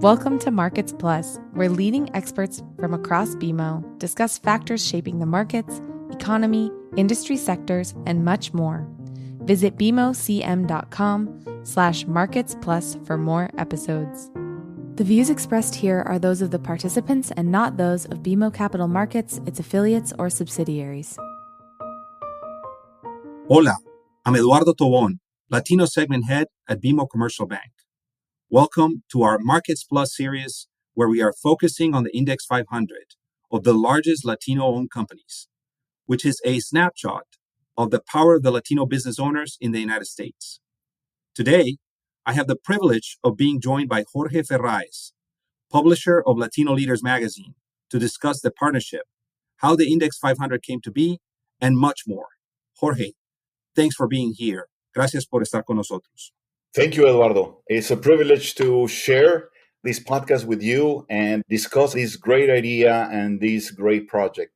Welcome to Markets Plus, where leading experts from across BMO discuss factors shaping the markets, economy, industry sectors, and much more. Visit bmocm.com/Markets Plus for more episodes. The views expressed here are those of the participants and not those of BMO Capital Markets, its affiliates, or subsidiaries. Hola, I'm Eduardo Tobon, Latino Segment Head at BMO Commercial Bank. Welcome to our Markets Plus series, where we are focusing on the Index 500 of the largest Latino-owned companies, which is a snapshot of the power of the Latino business owners in the United States. Today, I have the privilege of being joined by Jorge Ferraez, publisher of Latino Leaders Magazine, to discuss the partnership, how the Index 500 came to be, and much more. Jorge, thanks for being here. Gracias por estar con nosotros. Thank you, Eduardo. It's a privilege to share this podcast with you and discuss this great idea and this great project.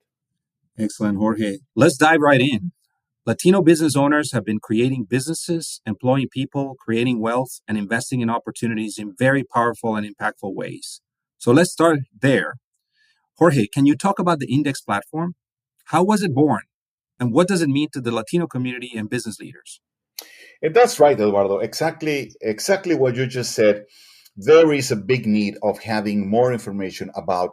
Excellent, Jorge. Let's dive right in. Latino business owners have been creating businesses, employing people, creating wealth, and investing in opportunities in very powerful and impactful ways. So let's start there. Jorge, can you talk about the Index platform? How was it born? And what does it mean to the Latino community and business leaders? And that's right, Eduardo. Exactly what you just said. There is a big need of having more information about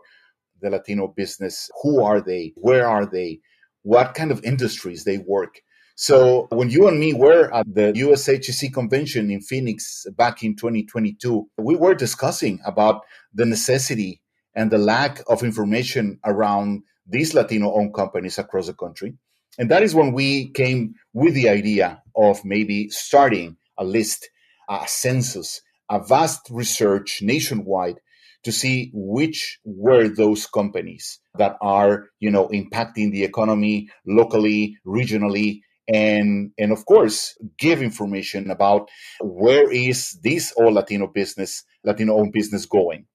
the Latino business. Who are they? Where are they? What kind of industries they work? So when you and me were at the USHC convention in Phoenix back in 2022, we were discussing about the necessity and the lack of information around these Latino-owned companies across the country. And that is when we came with the idea of maybe starting a list, a census, a vast research nationwide to see which were those companies that are, impacting the economy locally, regionally, and of course, give information about where is this all Latino-owned business going.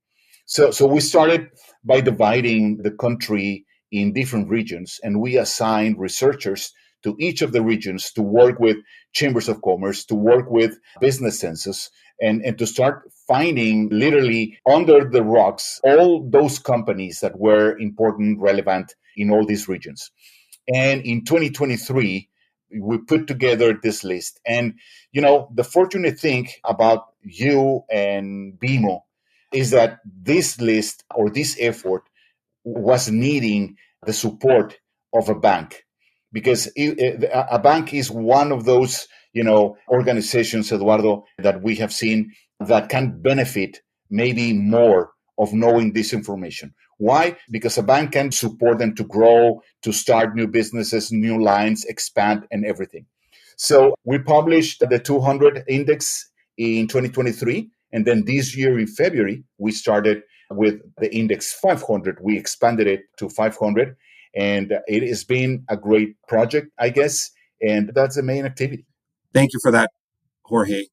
So we started by dividing the country in different regions, and we assigned researchers to each of the regions to work with chambers of commerce, to work with business census, and to start finding literally under the rocks all those companies that were important, relevant in all these regions. And in 2023, we put together this list. And, the fortunate thing about you and BMO is that this list or this effort was needing the support of a bank, because a bank is one of those, organizations, Eduardo, that we have seen that can benefit maybe more of knowing this information. Why? Because a bank can support them to grow, to start new businesses, new lines, expand, and everything. So we published the 200 index in 2023. And then this year in February, we started with the Index 500. We expanded it to 500. And it has been a great project, I guess. And that's the main activity. Thank you for that, Jorge.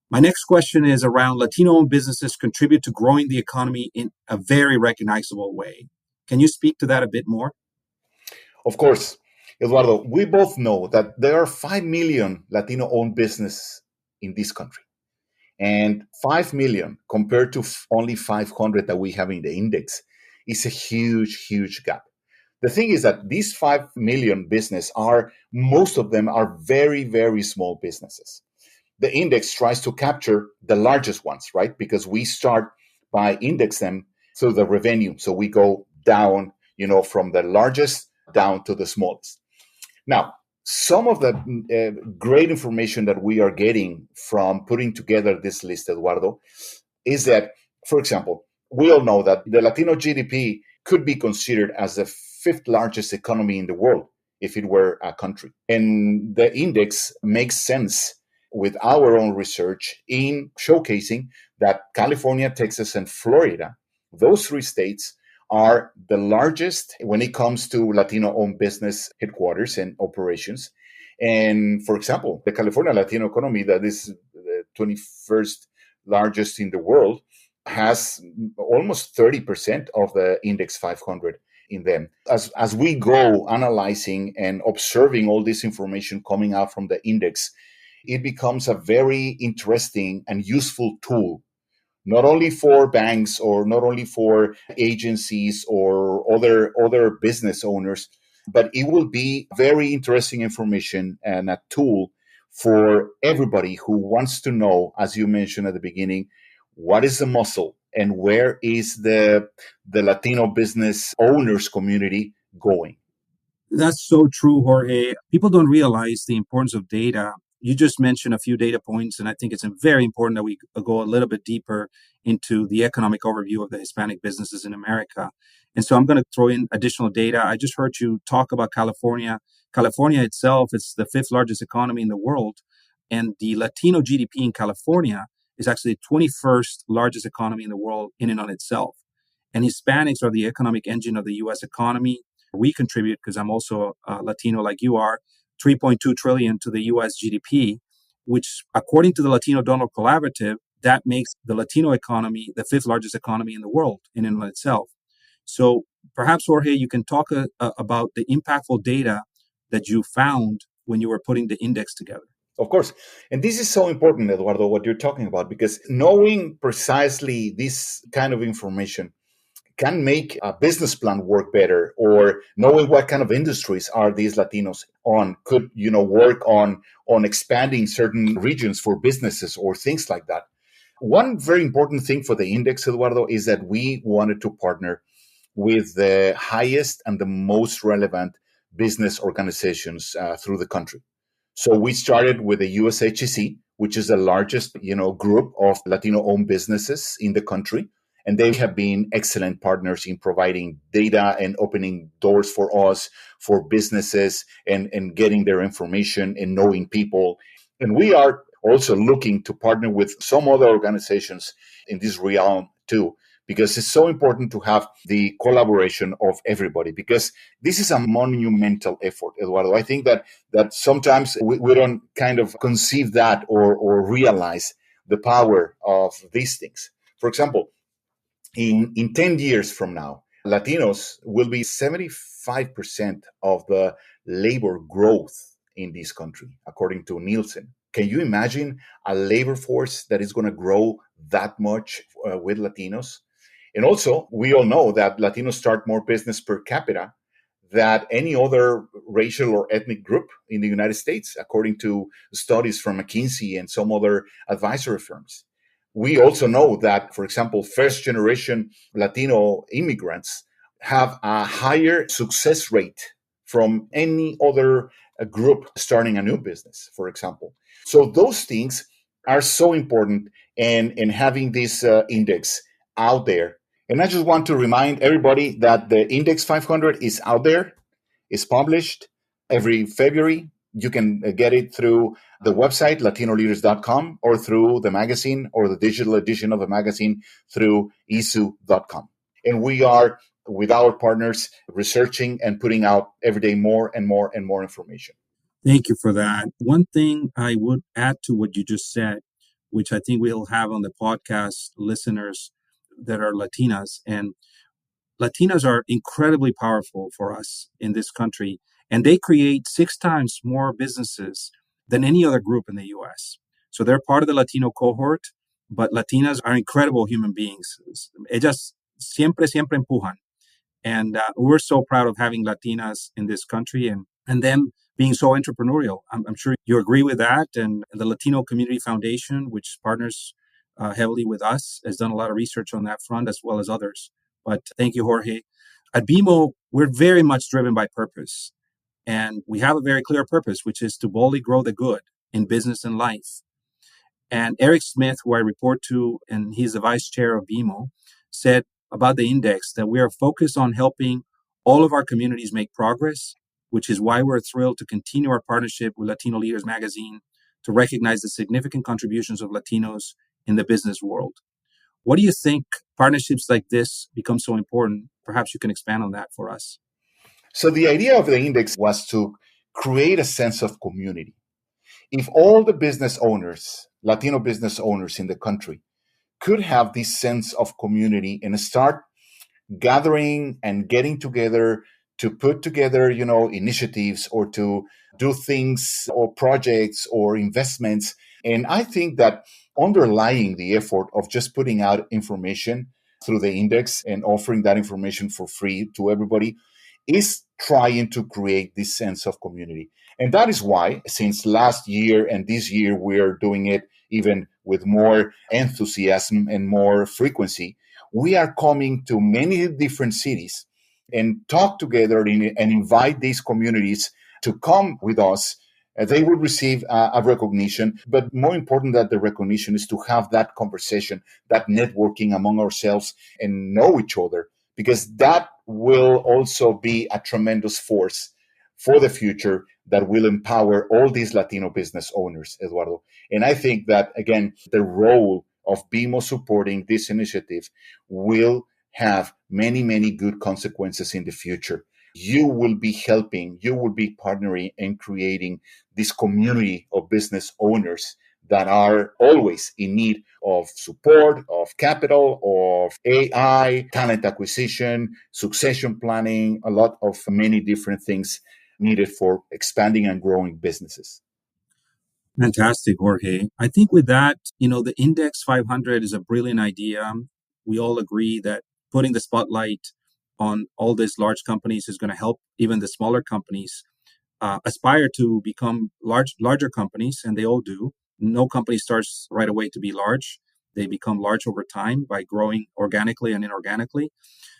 My next question is around Latino-owned businesses contribute to growing the economy in a very recognizable way. Can you speak to that a bit more? Of course. Eduardo, we both know that there are 5 million Latino-owned businesses in this country. And 5 million compared to only 500 that we have in the index is a huge, huge gap. The thing is that these 5 million businesses most of them are very, very small businesses. The index tries to capture the largest ones, right? Because we start by index them through the revenue. So we go down, from the largest down to the smallest. Now, some of the great information that we are getting from putting together this list, Eduardo, is that, for example, we all know that the Latino GDP could be considered as the 5th largest economy in the world if it were a country. And the index makes sense with our own research in showcasing that California, Texas, and Florida, those 3 states, are the largest when it comes to Latino-owned business headquarters and operations. And for example, the California Latino economy, that is the 21st largest in the world, has almost 30% of the Index 500 in them. As we go analyzing and observing all this information coming out from the index, it becomes a very interesting and useful tool, not only for banks or not only for agencies or other business owners, but it will be very interesting information and a tool for everybody who wants to know, as you mentioned at the beginning, what is the muscle and where is the Latino business owners community going. That's so true, Jorge. People don't realize the importance of data. You just mentioned a few data points, and I think it's very important that we go a little bit deeper into the economic overview of the Hispanic businesses in America. And so I'm going to throw in additional data. I just heard you talk about California. California itself is the fifth largest economy in the world, and the Latino GDP in California is actually the 21st largest economy in the world in and on itself. And Hispanics are the economic engine of the U.S. economy. We contribute, because I'm also Latino like you are, 3.2 trillion to the U.S. GDP, which, according to the Latino Donor Collaborative, that makes the Latino economy the fifth largest economy in the world in and of itself. So perhaps, Jorge, you can talk about the impactful data that you found when you were putting the index together. Of course. And this is so important, Eduardo, what you're talking about, because knowing precisely this kind of information can make a business plan work better, or knowing what kind of industries are these Latinos on could, work on expanding certain regions for businesses or things like that. One very important thing for the index, Eduardo, is that we wanted to partner with the highest and the most relevant business organizations through the country. So we started with the USHEC, which is the largest, group of Latino-owned businesses in the country. And they have been excellent partners in providing data and opening doors for us, for businesses, and getting their information and knowing people. And we are also looking to partner with some other organizations in this realm too, because it's so important to have the collaboration of everybody, because this is a monumental effort, Eduardo. I think that sometimes we don't kind of conceive that or realize the power of these things. For example, in 10 years from now, Latinos will be 75% of the labor growth in this country, according to Nielsen. Can you imagine a labor force that is going to grow that much with Latinos? And also, we all know that Latinos start more business per capita than any other racial or ethnic group in the United States, according to studies from McKinsey and some other advisory firms. We also know that, for example, first-generation Latino immigrants have a higher success rate from any other group starting a new business, for example. So those things are so important, and having this index out there. And I just want to remind everybody that the Index 500 is out there. It's published every February. You can get it through the website, latinoleaders.com, or through the magazine or the digital edition of the magazine through isu.com. And we are, with our partners, researching and putting out every day more and more and more information. Thank you for that. One thing I would add to what you just said, which I think we'll have on the podcast listeners that are Latinas, and Latinas are incredibly powerful for us in this country, and they create 6 times more businesses than any other group in the U.S. So they're part of the Latino cohort, but Latinas are incredible human beings. Ellas siempre empujan. And we're so proud of having Latinas in this country and them being so entrepreneurial. I'm sure you agree with that. And the Latino Community Foundation, which partners heavily with us, has done a lot of research on that front as well as others. But thank you, Jorge. At BMO, we're very much driven by purpose. And we have a very clear purpose, which is to boldly grow the good in business and life. And Eric Smith, who I report to, and he's the vice chair of BMO, said about the index that we are focused on helping all of our communities make progress, which is why we're thrilled to continue our partnership with Latino Leaders Magazine to recognize the significant contributions of Latinos in the business world. What do you think partnerships like this become so important? Perhaps you can expand on that for us. So the idea of the index was to create a sense of community. If all the business owners, Latino business owners in the country, could have this sense of community and start gathering and getting together to put together, initiatives or to do things or projects or investments. And I think that underlying the effort of just putting out information through the index and offering that information for free to everybody is trying to create this sense of community. And that is why, since last year and this year, we're doing it even with more enthusiasm and more frequency. We are coming to many different cities and talk together and invite these communities to come with us. They will receive a recognition, but more important than the recognition is to have that conversation, that networking among ourselves and know each other, because that will also be a tremendous force for the future that will empower all these Latino business owners, Eduardo. And I think that, again, the role of BMO supporting this initiative will have many, many good consequences in the future. You will be helping, you will be partnering and creating this community of business owners that are always in need of support, of capital, of AI, talent acquisition, succession planning, a lot of many different things needed for expanding and growing businesses. Fantastic, Jorge. I think with that, the Index 500 is a brilliant idea. We all agree that putting the spotlight on all these large companies is going to help even the smaller companies aspire to become larger companies, and they all do. No company starts right away to be large. They become large over time by growing organically and inorganically.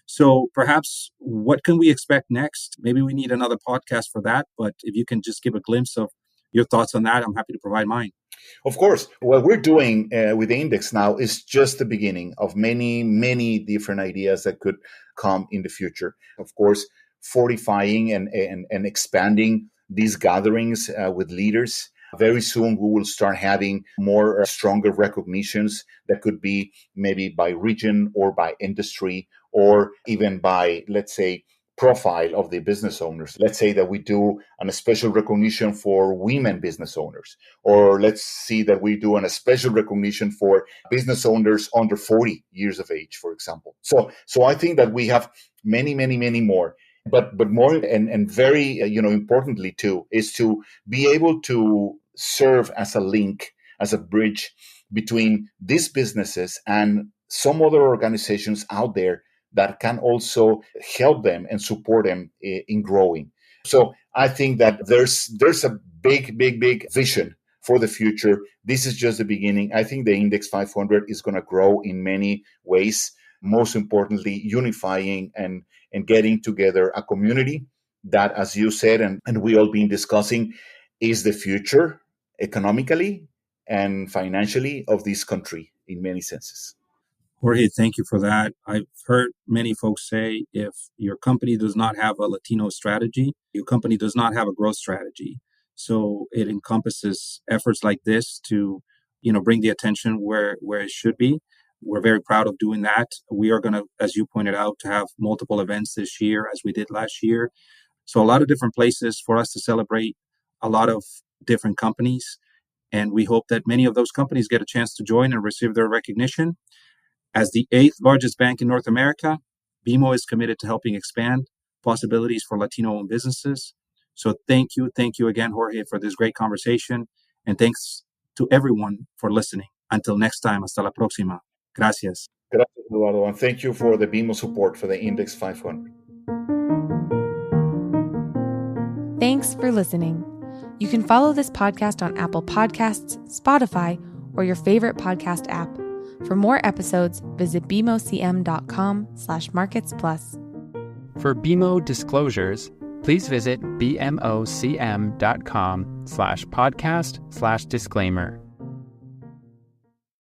So perhaps what can we expect next? Maybe we need another podcast for that, but if you can just give a glimpse of your thoughts on that, I'm happy to provide mine. Of course, what we're doing with the index now is just the beginning of many, many different ideas that could come in the future. Of course, fortifying and expanding these gatherings with leaders. Very soon, we will start having more stronger recognitions that could be maybe by region or by industry or even by, let's say, profile of the business owners. Let's say that we do a special recognition for women business owners, or let's see that we do a special recognition for business owners under 40 years of age, for example. So I think that we have many, many, many more. But more and very importantly too is to be able to serve as a link, as a bridge between these businesses and some other organizations out there that can also help them and support them in growing. So I think that there's a big, big, big vision for the future. This is just the beginning. I think the Index 500 is going to grow in many ways. Most importantly, unifying and getting together a community that, as you said, and we all been discussing, is the future economically and financially of this country in many senses. Jorge, thank you for that. I've heard many folks say if your company does not have a Latino strategy, your company does not have a growth strategy. So it encompasses efforts like this to, bring the attention where it should be. We're very proud of doing that. We are going to, as you pointed out, to have multiple events this year as we did last year. So a lot of different places for us to celebrate a lot of different companies. And we hope that many of those companies get a chance to join and receive their recognition. As the 8th largest bank in North America, BMO is committed to helping expand possibilities for Latino-owned businesses. So thank you again, Jorge, for this great conversation. And thanks to everyone for listening. Until next time, hasta la próxima. Gracias. Gracias, Eduardo, and thank you for the BMO support for the Index 500. Thanks for listening. You can follow this podcast on Apple Podcasts, Spotify, or your favorite podcast app. For more episodes, visit bmocm.com/marketsplus. For BMO disclosures, please visit bmocm.com/podcast/disclaimer.